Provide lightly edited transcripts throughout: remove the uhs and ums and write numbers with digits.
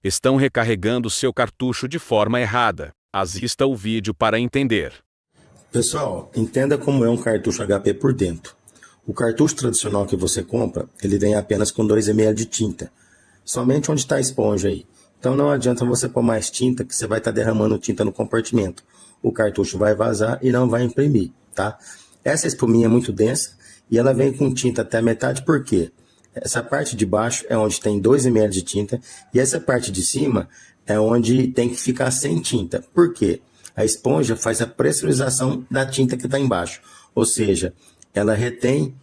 Estão recarregando seu cartucho de forma errada. Assista o vídeo para entender. Pessoal, entenda como é um cartucho HP por dentro. O cartucho tradicional que você compra, ele vem apenas com 2 ml de tinta. Somente onde está a esponja aí. Então não adianta você pôr mais tinta, que você vai estar derramando tinta no compartimento. O cartucho vai vazar e não vai imprimir, tá? Essa espuminha é muito densa e ela vem com tinta até a metade, por quê? Essa parte de baixo é onde tem 2 ml de tinta e essa parte de cima é onde tem que ficar sem tinta. Por quê? A esponja faz a pressurização da tinta que está embaixo, ou seja, ela retém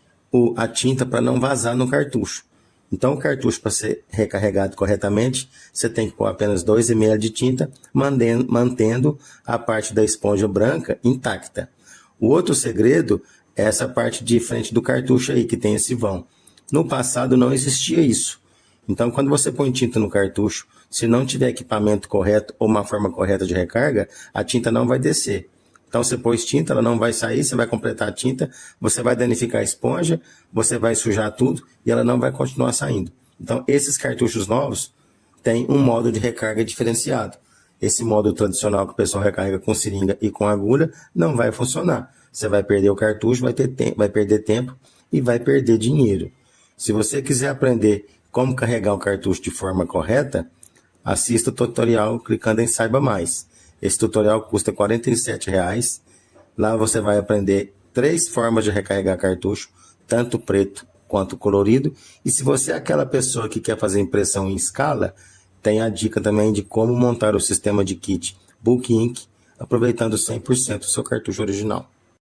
a tinta para não vazar no cartucho. Então o cartucho, para ser recarregado corretamente, você tem que pôr apenas 2 ml de tinta, mantendo a parte da esponja branca intacta. O outro segredo é essa parte de frente do cartucho aí, que tem esse vão. No passado não existia isso. Então, quando você põe tinta no cartucho, se não tiver equipamento correto ou uma forma correta de recarga, a tinta não vai descer. Então, você pôs tinta, ela não vai sair, você vai completar a tinta, você vai danificar a esponja, você vai sujar tudo e ela não vai continuar saindo. Então, esses cartuchos novos têm um modo de recarga diferenciado. Esse modo tradicional que o pessoal recarrega com seringa e com agulha não vai funcionar. Você vai perder o cartucho, vai perder tempo e vai perder dinheiro. Se você quiser aprender como carregar o cartucho de forma correta, assista o tutorial clicando em Saiba Mais. Esse tutorial custa R$ 47,00. Lá você vai aprender 3 formas de recarregar cartucho, tanto preto quanto colorido. E se você é aquela pessoa que quer fazer impressão em escala, tem a dica também de como montar o sistema de kit Book Ink, aproveitando 100% do seu cartucho original.